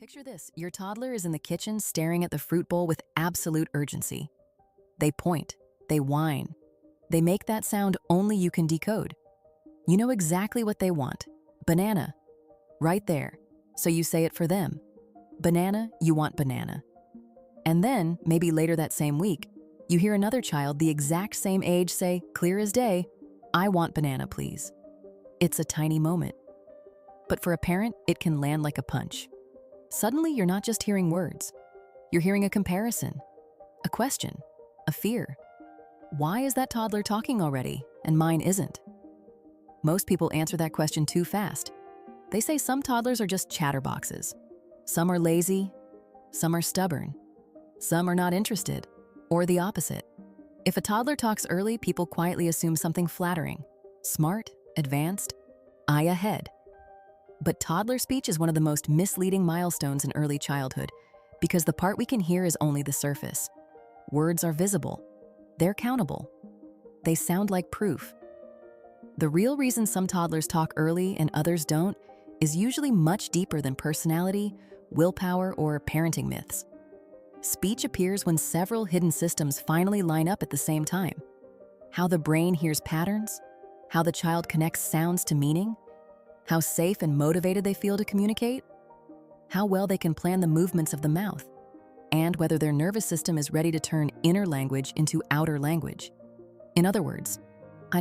Picture this, your toddler is in the kitchen staring at the fruit bowl with absolute urgency. They point, they whine, they make that sound only you can decode. You know exactly what they want. Banana. Right there. So you say it for them. Banana, you want banana. And then, maybe later that same week, you hear another child the exact same age say, clear as day, I want banana, please. It's a tiny moment. But for a parent, it can land like a punch. Suddenly, you're not just hearing words. You're hearing a comparison, a question, a fear. Why is that toddler talking already and mine isn't? Most people answer that question too fast. They say some toddlers are just chatterboxes. Some are lazy, some are stubborn, some are not interested, or the opposite. If a toddler talks early, people quietly assume something flattering, smart, advanced, eye ahead. But toddler speech is one of the most misleading milestones in early childhood because the part we can hear is only the surface. Words are visible. They're countable. They sound like proof. The real reason some toddlers talk early and others don't is usually much deeper than personality, willpower, or parenting myths. Speech appears when several hidden systems finally line up at the same time. How the brain hears patterns, how the child connects sounds to meaning, how safe and motivated they feel to communicate, how well they can plan the movements of the mouth, and whether their nervous system is ready to turn inner language into outer language. In other words,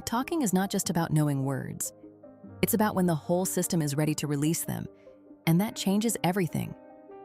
talking is not just about knowing words. It's about when the whole system is ready to release them, and that changes everything,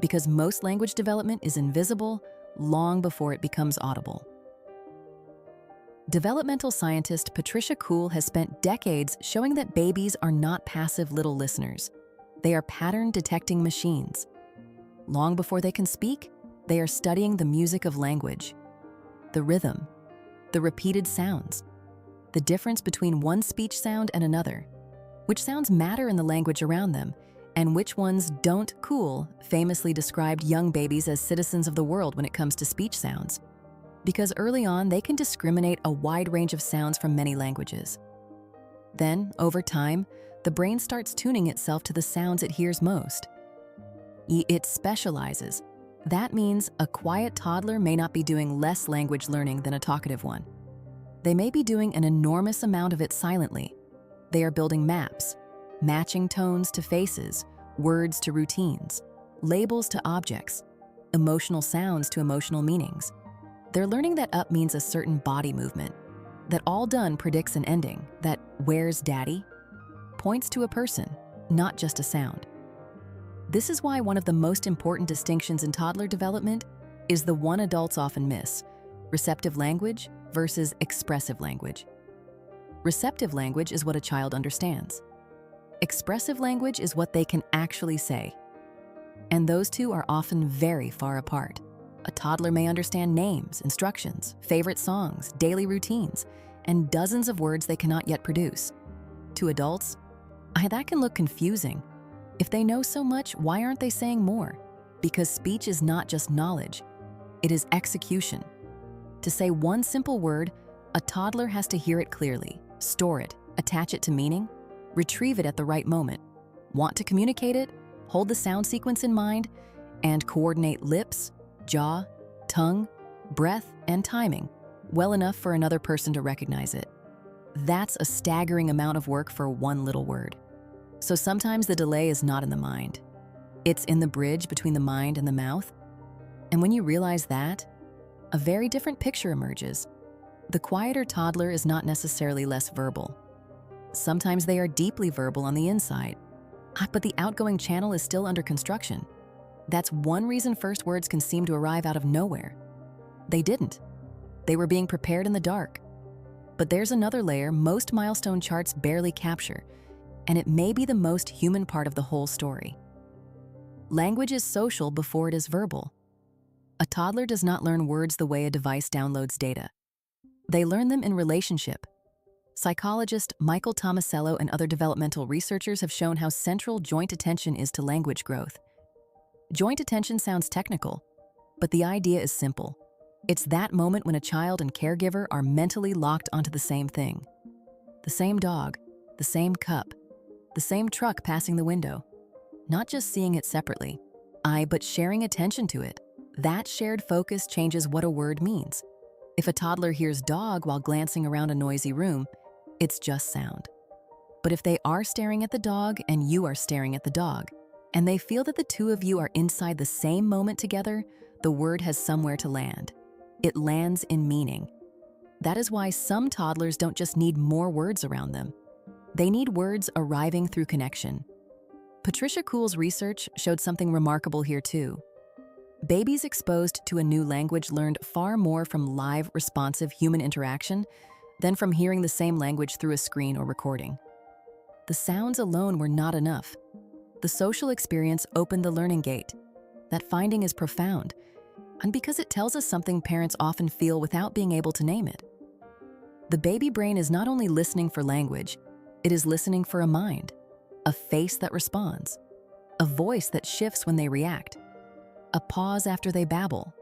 because most language development is invisible long before it becomes audible. Developmental scientist Patricia Kuhl has spent decades showing that babies are not passive little listeners. They are pattern-detecting machines. Long before they can speak, they are studying the music of language, the rhythm, the repeated sounds, the difference between one speech sound and another, which sounds matter in the language around them, and which ones don't. Kuhl famously described young babies as citizens of the world when it comes to speech sounds, because early on they can discriminate a wide range of sounds from many languages. Then, over time, the brain starts tuning itself to the sounds it hears most. It specializes. That means a quiet toddler may not be doing less language learning than a talkative one. They may be doing an enormous amount of it silently. They are building maps, matching tones to faces, words to routines, labels to objects, emotional sounds to emotional meanings. They're learning that up means a certain body movement, that all done predicts an ending, that where's daddy points to a person, not just a sound. This is why one of the most important distinctions in toddler development is the one adults often miss: receptive language versus expressive language. Receptive language is what a child understands. Expressive language is what they can actually say. And those two are often very far apart. A toddler may understand names, instructions, favorite songs, daily routines, and dozens of words they cannot yet produce. To adults, that can look confusing. If they know so much, why aren't they saying more? Because speech is not just knowledge, it is execution. To say one simple word, a toddler has to hear it clearly, store it, attach it to meaning, retrieve it at the right moment, want to communicate it, hold the sound sequence in mind, and coordinate lips, jaw, tongue, breath, and timing well enough for another person to recognize it. That's a staggering amount of work for one little word. So sometimes the delay is not in the mind. It's in the bridge between the mind and the mouth. And when you realize that, a very different picture emerges. The quieter toddler is not necessarily less verbal. Sometimes they are deeply verbal on the inside, but the outgoing channel is still under construction. That's one reason first words can seem to arrive out of nowhere. They didn't. They were being prepared in the dark. But there's another layer most milestone charts barely capture, and it may be the most human part of the whole story. Language is social before it is verbal. A toddler does not learn words the way a device downloads data. They learn them in relationship. Psychologist Michael Tomasello and other developmental researchers have shown how central joint attention is to language growth. Joint attention sounds technical, but the idea is simple. It's that moment when a child and caregiver are mentally locked onto the same thing. The same dog, the same cup, the same truck passing the window. Not just seeing it separately, but sharing attention to it. That shared focus changes what a word means. If a toddler hears dog while glancing around a noisy room, it's just sound. But if they are staring at the dog and you are staring at the dog, and they feel that the two of you are inside the same moment together, the word has somewhere to land. It lands in meaning. That is why some toddlers don't just need more words around them. They need words arriving through connection. Patricia Kuhl's research showed something remarkable here too. Babies exposed to a new language learned far more from live, responsive human interaction than from hearing the same language through a screen or recording. The sounds alone were not enough. The social experience opened the learning gate. That finding is profound, and because it tells us something parents often feel without being able to name it. The baby brain is not only listening for language, it is listening for a mind, a face that responds, a voice that shifts when they react, a pause after they babble,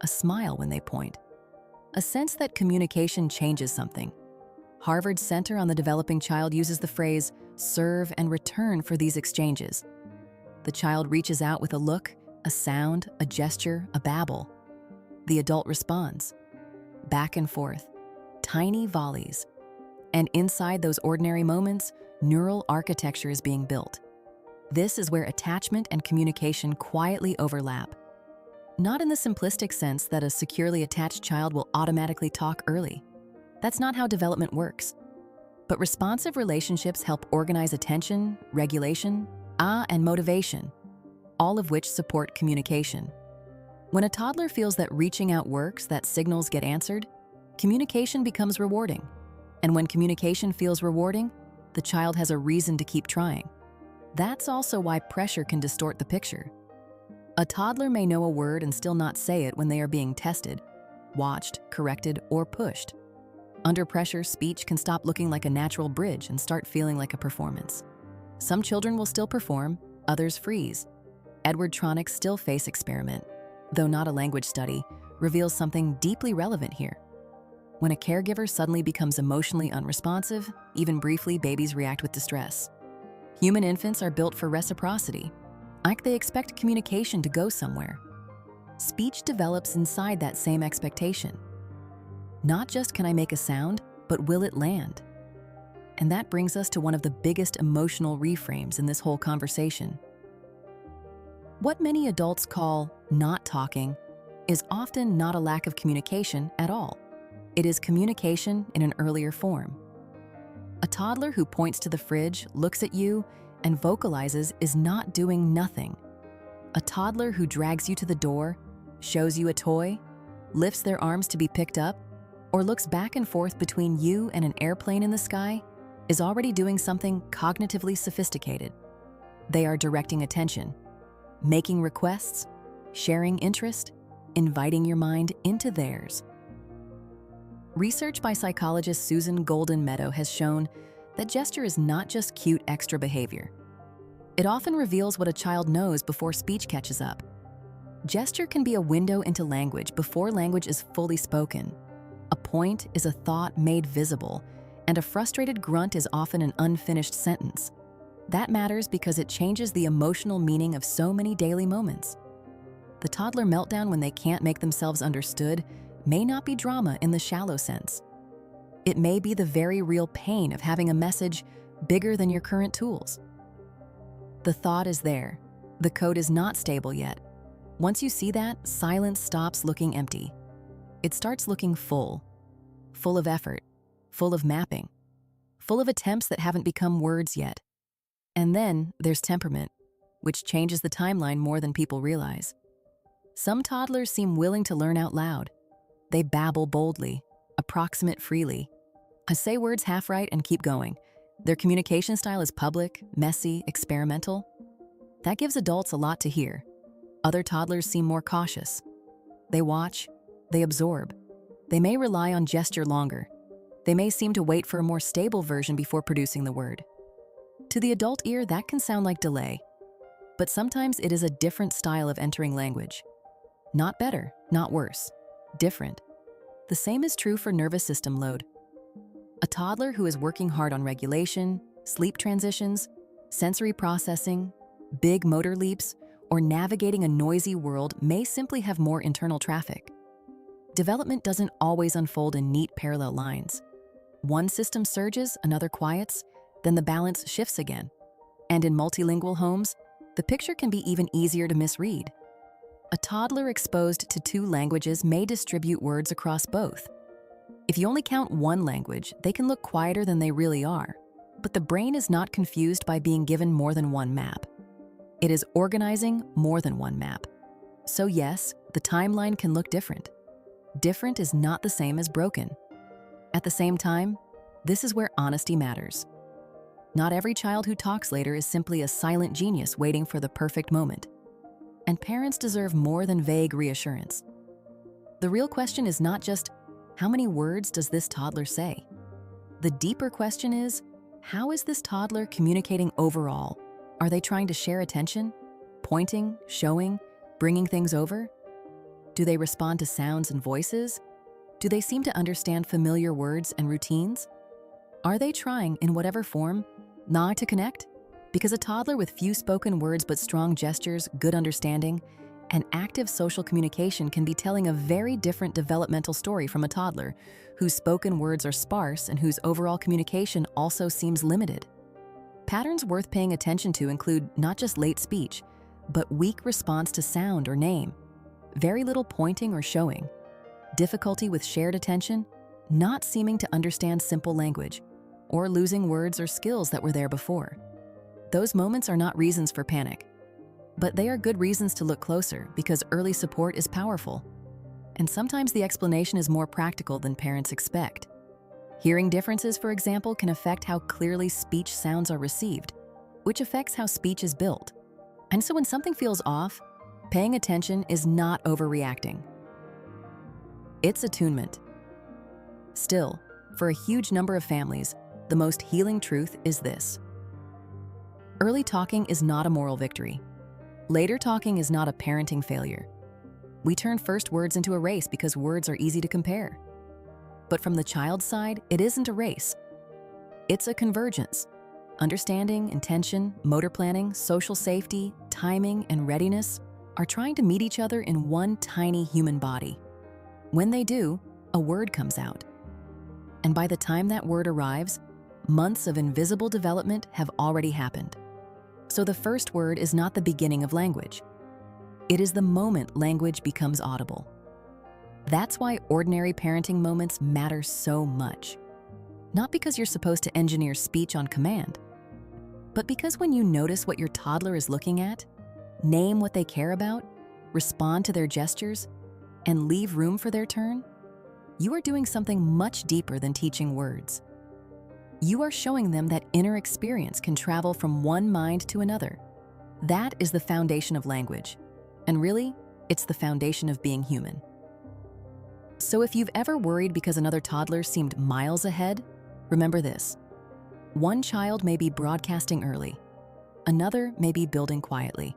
a smile when they point, a sense that communication changes something. Harvard's Center on the Developing Child uses the phrase serve and return for these exchanges. The child reaches out with a look, a sound, a gesture, a babble. The adult responds. Back and forth, tiny volleys. And inside those ordinary moments, neural architecture is being built. This is where attachment and communication quietly overlap. Not in the simplistic sense that a securely attached child will automatically talk early. That's not how development works. But responsive relationships help organize attention, regulation, and motivation, all of which support communication. When a toddler feels that reaching out works, that signals get answered, communication becomes rewarding. And when communication feels rewarding, the child has a reason to keep trying. That's also why pressure can distort the picture. A toddler may know a word and still not say it when they are being tested, watched, corrected, or pushed. Under pressure, speech can stop looking like a natural bridge and start feeling like a performance. Some children will still perform, others freeze. Edward Tronick's Still Face experiment, though not a language study, reveals something deeply relevant here. When a caregiver suddenly becomes emotionally unresponsive, even briefly, babies react with distress. Human infants are built for reciprocity, like they expect communication to go somewhere. Speech develops inside that same expectation. Not just can I make a sound, but will it land? And that brings us to one of the biggest emotional reframes in this whole conversation. What many adults call not talking is often not a lack of communication at all. It is communication in an earlier form. A toddler who points to the fridge, looks at you, and vocalizes is not doing nothing. A toddler who drags you to the door, shows you a toy, lifts their arms to be picked up, or looks back and forth between you and an airplane in the sky is already doing something cognitively sophisticated. They are directing attention, making requests, sharing interest, inviting your mind into theirs. Research by psychologist Susan Golden Meadow has shown that gesture is not just cute extra behavior. It often reveals what a child knows before speech catches up. Gesture can be a window into language before language is fully spoken. A point is a thought made visible, and a frustrated grunt is often an unfinished sentence. That matters because it changes the emotional meaning of so many daily moments. The toddler meltdown when they can't make themselves understood may not be drama in the shallow sense. It may be the very real pain of having a message bigger than your current tools. The thought is there. The code is not stable yet. Once you see that, silence stops looking empty. It starts looking full of effort, full of mapping, full of attempts that haven't become words yet. And then there's temperament, which changes the timeline more than people realize. Some toddlers seem willing to learn out loud. They babble boldly, approximate freely, say words half right and keep going. Their communication style is public, messy, experimental. That gives adults a lot to hear. Other toddlers seem more cautious. They watch, they absorb. They may rely on gesture longer. They may seem to wait for a more stable version before producing the word. To the adult ear, that can sound like delay. But sometimes it is a different style of entering language. Not better, not worse. Different. The same is true for nervous system load. A toddler who is working hard on regulation, sleep transitions, sensory processing, big motor leaps, or navigating a noisy world may simply have more internal traffic. Development doesn't always unfold in neat parallel lines. One system surges, another quiets, then the balance shifts again. And in multilingual homes, the picture can be even easier to misread. A toddler exposed to 2 languages may distribute words across both. If you only count one language, they can look quieter than they really are. But the brain is not confused by being given more than one map. It is organizing more than one map. So yes, the timeline can look different. Different is not the same as broken. At the same time, this is where honesty matters. Not every child who talks later is simply a silent genius waiting for the perfect moment. And parents deserve more than vague reassurance. The real question is not just, how many words does this toddler say? The deeper question is, how is this toddler communicating overall? Are they trying to share attention? Pointing, showing, bringing things over? Do they respond to sounds and voices? Do they seem to understand familiar words and routines? Are they trying, in whatever form, not to connect? Because a toddler with few spoken words but strong gestures, good understanding, and active social communication can be telling a very different developmental story from a toddler whose spoken words are sparse and whose overall communication also seems limited. Patterns worth paying attention to include not just late speech, but weak response to sound or name, very little pointing or showing, difficulty with shared attention, not seeming to understand simple language, or losing words or skills that were there before. Those moments are not reasons for panic, but they are good reasons to look closer because early support is powerful. And sometimes the explanation is more practical than parents expect. Hearing differences, for example, can affect how clearly speech sounds are received, which affects how speech is built. And so when something feels off, paying attention is not overreacting. It's attunement. Still, for a huge number of families, the most healing truth is this. Early talking is not a moral victory. Later talking is not a parenting failure. We turn first words into a race because words are easy to compare. But from the child's side, it isn't a race. It's a convergence. Understanding, intention, motor planning, social safety, timing, and readiness are trying to meet each other in one tiny human body. When they do, a word comes out. And by the time that word arrives, months of invisible development have already happened. So the first word is not the beginning of language. It is the moment language becomes audible. That's why ordinary parenting moments matter so much. Not because you're supposed to engineer speech on command, but because when you notice what your toddler is looking at, name what they care about, respond to their gestures, and leave room for their turn, you are doing something much deeper than teaching words. You are showing them that inner experience can travel from one mind to another. That is the foundation of language. And really, it's the foundation of being human. So if you've ever worried because another toddler seemed miles ahead, remember this. One child may be broadcasting early. Another may be building quietly.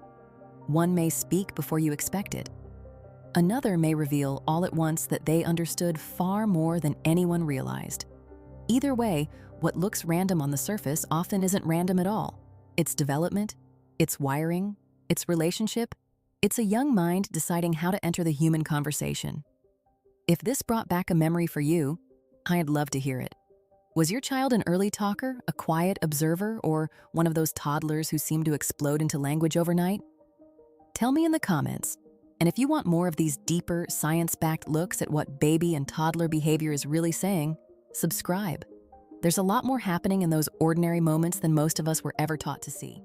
One may speak before you expect it. Another may reveal all at once that they understood far more than anyone realized. Either way, what looks random on the surface often isn't random at all. It's development, it's wiring, it's relationship, it's a young mind deciding how to enter the human conversation. If this brought back a memory for you, I'd love to hear it. Was your child an early talker, a quiet observer, or one of those toddlers who seem to explode into language overnight? Tell me in the comments. And if you want more of these deeper, science-backed looks at what baby and toddler behavior is really saying, subscribe. There's a lot more happening in those ordinary moments than most of us were ever taught to see.